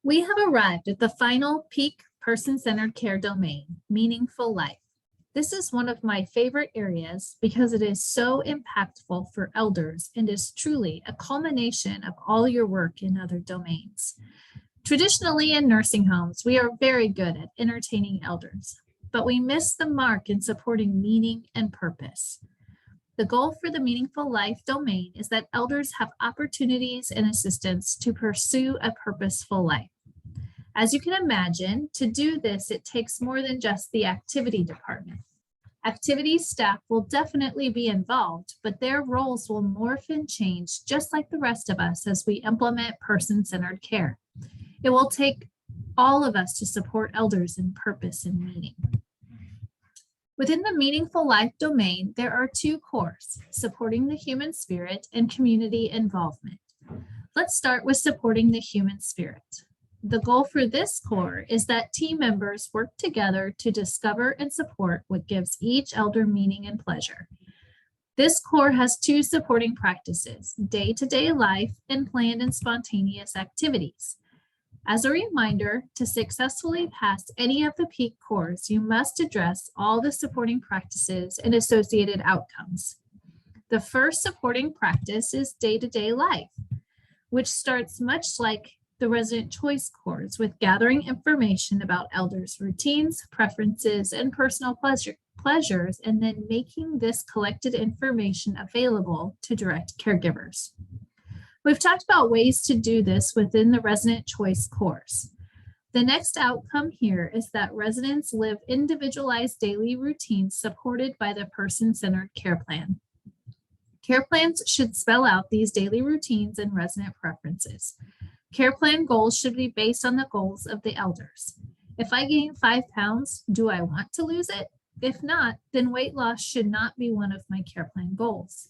We have arrived at the final peak person-centered care domain, meaningful life. This is one of my favorite areas because it is so impactful for elders and is truly a culmination of all your work in other domains. Traditionally in nursing homes, we are very good at entertaining elders, but we miss the mark in supporting meaning and purpose. The goal for the Meaningful Life domain is that elders have opportunities and assistance to pursue a purposeful life. As you can imagine, to do this, it takes more than just the activity department. Activities staff will definitely be involved, but their roles will morph and change just like the rest of us as we implement person-centered care. It will take all of us to support elders in purpose and meaning. Within the Meaningful Life domain, there are two cores, supporting the human spirit and community involvement. Let's start with supporting the human spirit. The goal for this core is that team members work together to discover and support what gives each elder meaning and pleasure. This core has two supporting practices, day-to-day life and planned and spontaneous activities. As a reminder, to successfully pass any of the peak cores, you must address all the supporting practices and associated outcomes. The first supporting practice is day-to-day life, which starts much like the resident choice cores with gathering information about elders' routines, preferences, and personal pleasures, and then making this collected information available to direct caregivers. We've talked about ways to do this within the resident choice cores. The next outcome here is that residents live individualized daily routines supported by the person-centered care plan. Care plans should spell out these daily routines and resident preferences. Care plan goals should be based on the goals of the elders. If I gain 5 pounds, do I want to lose it? If not, then weight loss should not be one of my care plan goals.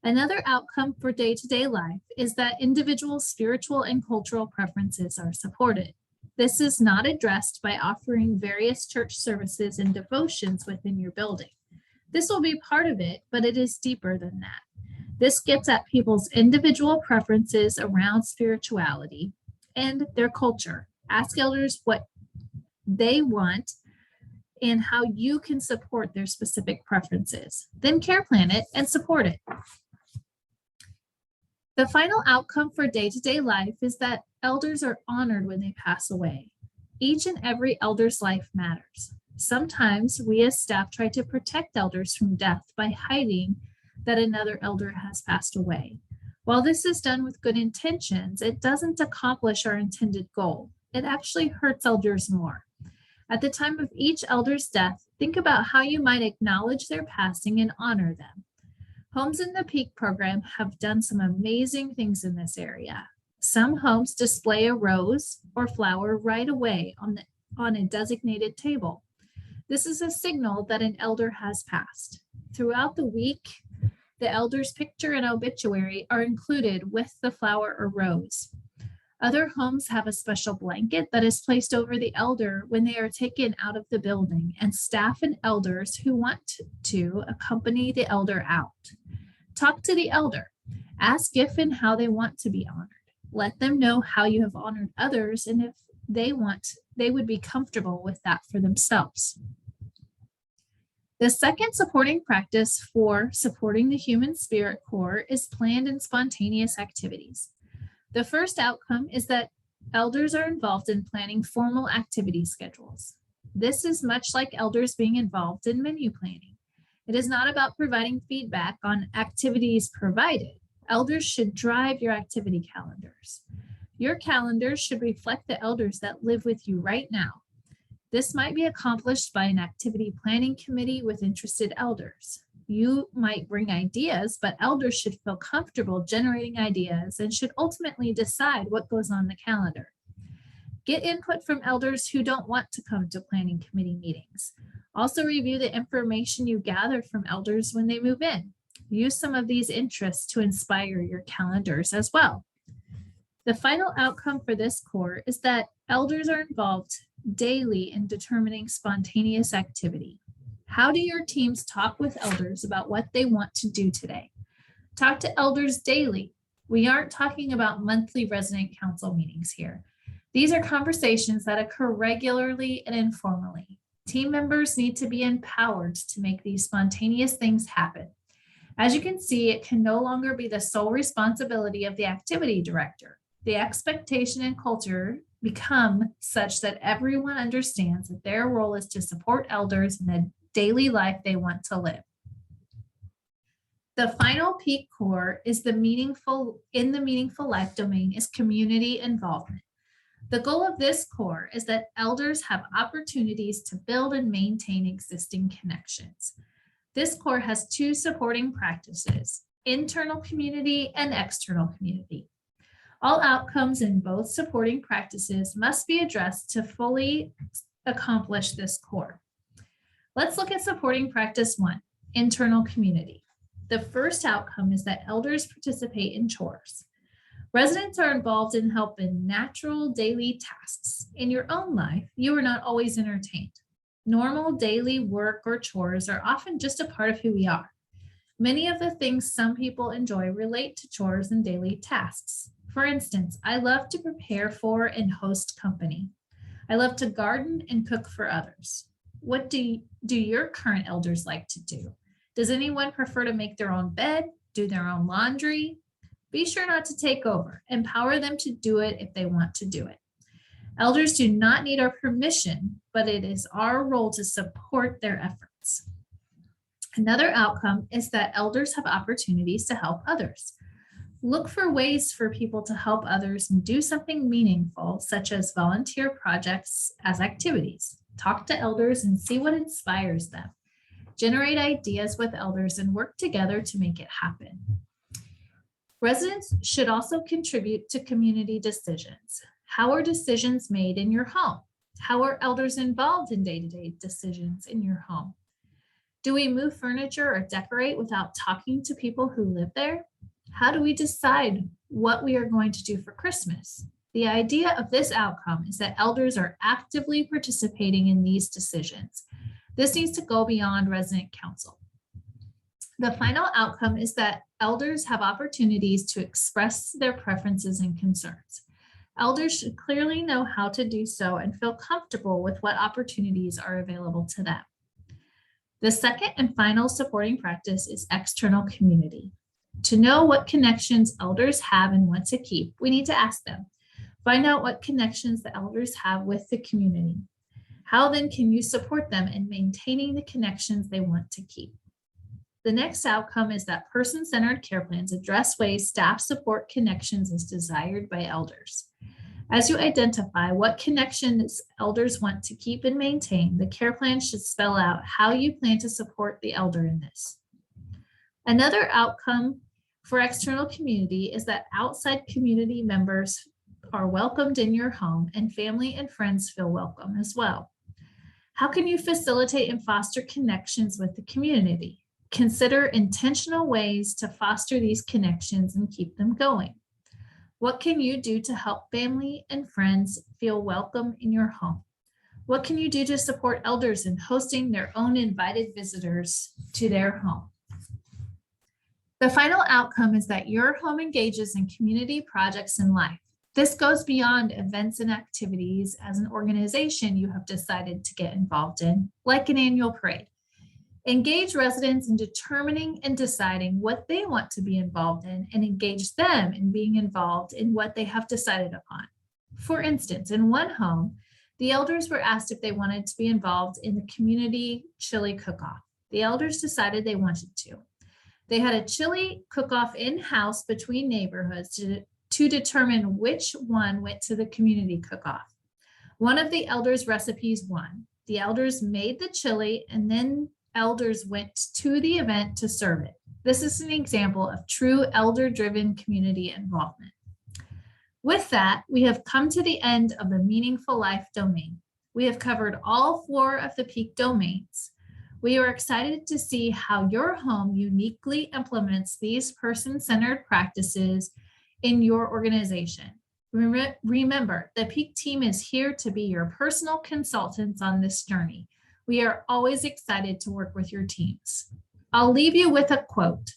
Another outcome for day-to-day life is that individual spiritual and cultural preferences are supported. This is not addressed by offering various church services and devotions within your building. This will be part of it, but it is deeper than that. This gets at people's individual preferences around spirituality and their culture. Ask elders what they want and how you can support their specific preferences. Then care plan it and support it. The final outcome for day-to-day life is that elders are honored when they pass away. Each and every elder's life matters. Sometimes we as staff try to protect elders from death by hiding that another elder has passed away. While this is done with good intentions, it doesn't accomplish our intended goal. It actually hurts elders more. At the time of each elder's death, think about how you might acknowledge their passing and honor them. Homes in the Peak program have done some amazing things in this area. Some homes display a rose or flower right away on a designated table. This is a signal that an elder has passed. Throughout the week, the elder's picture and obituary are included with the flower or rose. Other homes have a special blanket that is placed over the elder when they are taken out of the building, and staff and elders who want to accompany the elder out. Talk to the elder. Ask if and how they want to be honored. Let them know how you have honored others and if they would be comfortable with that for themselves. The second supporting practice for supporting the human spirit core is planned and spontaneous activities. The first outcome is that elders are involved in planning formal activity schedules. This is much like elders being involved in menu planning. It is not about providing feedback on activities provided. Elders should drive your activity calendars. Your calendars should reflect the elders that live with you right now. This might be accomplished by an activity planning committee with interested elders. You might bring ideas, but elders should feel comfortable generating ideas and should ultimately decide what goes on the calendar. Get input from elders who don't want to come to planning committee meetings. Also review the information you gather from elders when they move in. Use some of these interests to inspire your calendars as well. The final outcome for this core is that elders are involved daily in determining spontaneous activity. How do your teams talk with elders about what they want to do today? Talk to elders daily. We aren't talking about monthly resident council meetings here. These are conversations that occur regularly and informally. Team members need to be empowered to make these spontaneous things happen. As you can see, it can no longer be the sole responsibility of the activity director. The expectation and culture become such that everyone understands that their role is to support elders in the daily life they want to live. The final peak core is the meaningful life domain is community involvement. The goal of this core is that elders have opportunities to build and maintain existing connections. This core has two supporting practices, internal community and external community. All outcomes in both supporting practices must be addressed to fully accomplish this core. Let's look at supporting practice 1, internal community. The first outcome is that elders participate in chores. Residents are involved in help in natural daily tasks. In your own life, you are not always entertained. Normal daily work or chores are often just a part of who we are. Many of the things some people enjoy relate to chores and daily tasks. For instance, I love to prepare for and host company. I love to garden and cook for others. What do your current elders like to do? Does anyone prefer to make their own bed, do their own laundry? Be sure not to take over. Empower them to do it if they want to do it. Elders do not need our permission, but it is our role to support their efforts. Another outcome is that elders have opportunities to help others. Look for ways for people to help others and do something meaningful, such as volunteer projects as activities. Talk to elders and see what inspires them. Generate ideas with elders and work together to make it happen. Residents should also contribute to community decisions. How are decisions made in your home? How are elders involved in day-to-day decisions in your home? Do we move furniture or decorate without talking to people who live there? How do we decide what we are going to do for Christmas? The idea of this outcome is that elders are actively participating in these decisions. This needs to go beyond resident council. The final outcome is that elders have opportunities to express their preferences and concerns. Elders should clearly know how to do so and feel comfortable with what opportunities are available to them. The second and final supporting practice is external community. To know what connections elders have and want to keep, we need to ask them. Find out what connections the elders have with the community. How then can you support them in maintaining the connections they want to keep? The next outcome is that person-centered care plans address ways staff support connections as desired by elders. As you identify what connections elders want to keep and maintain, the care plan should spell out how you plan to support the elder in this. Another outcome for external community is that outside community members are welcomed in your home and family and friends feel welcome as well. How can you facilitate and foster connections with the community? Consider intentional ways to foster these connections and keep them going. What can you do to help family and friends feel welcome in your home? What can you do to support elders in hosting their own invited visitors to their home? The final outcome is that your home engages in community projects in life. This goes beyond events and activities as an organization you have decided to get involved in, like an annual parade. Engage residents in determining and deciding what they want to be involved in and engage them in being involved in what they have decided upon. For instance, in one home, the elders were asked if they wanted to be involved in the community chili cook-off. The elders decided they wanted to. They had a chili cook-off in-house between neighborhoods to determine which one went to the community cook-off. One of the elders' recipes won. The elders made the chili and then elders went to the event to serve it. This is an example of true elder-driven community involvement. With that, we have come to the end of the Meaningful Life domain. We have covered all 4 of the peak domains. We are excited to see how your home uniquely implements these person-centered practices in your organization. Remember, the peak team is here to be your personal consultants on this journey. We are always excited to work with your teams. I'll leave you with a quote.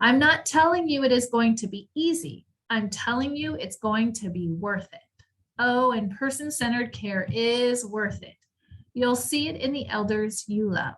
I'm not telling you it is going to be easy. I'm telling you it's going to be worth it. Oh, and person-centered care is worth it. You'll see it in the elders you love.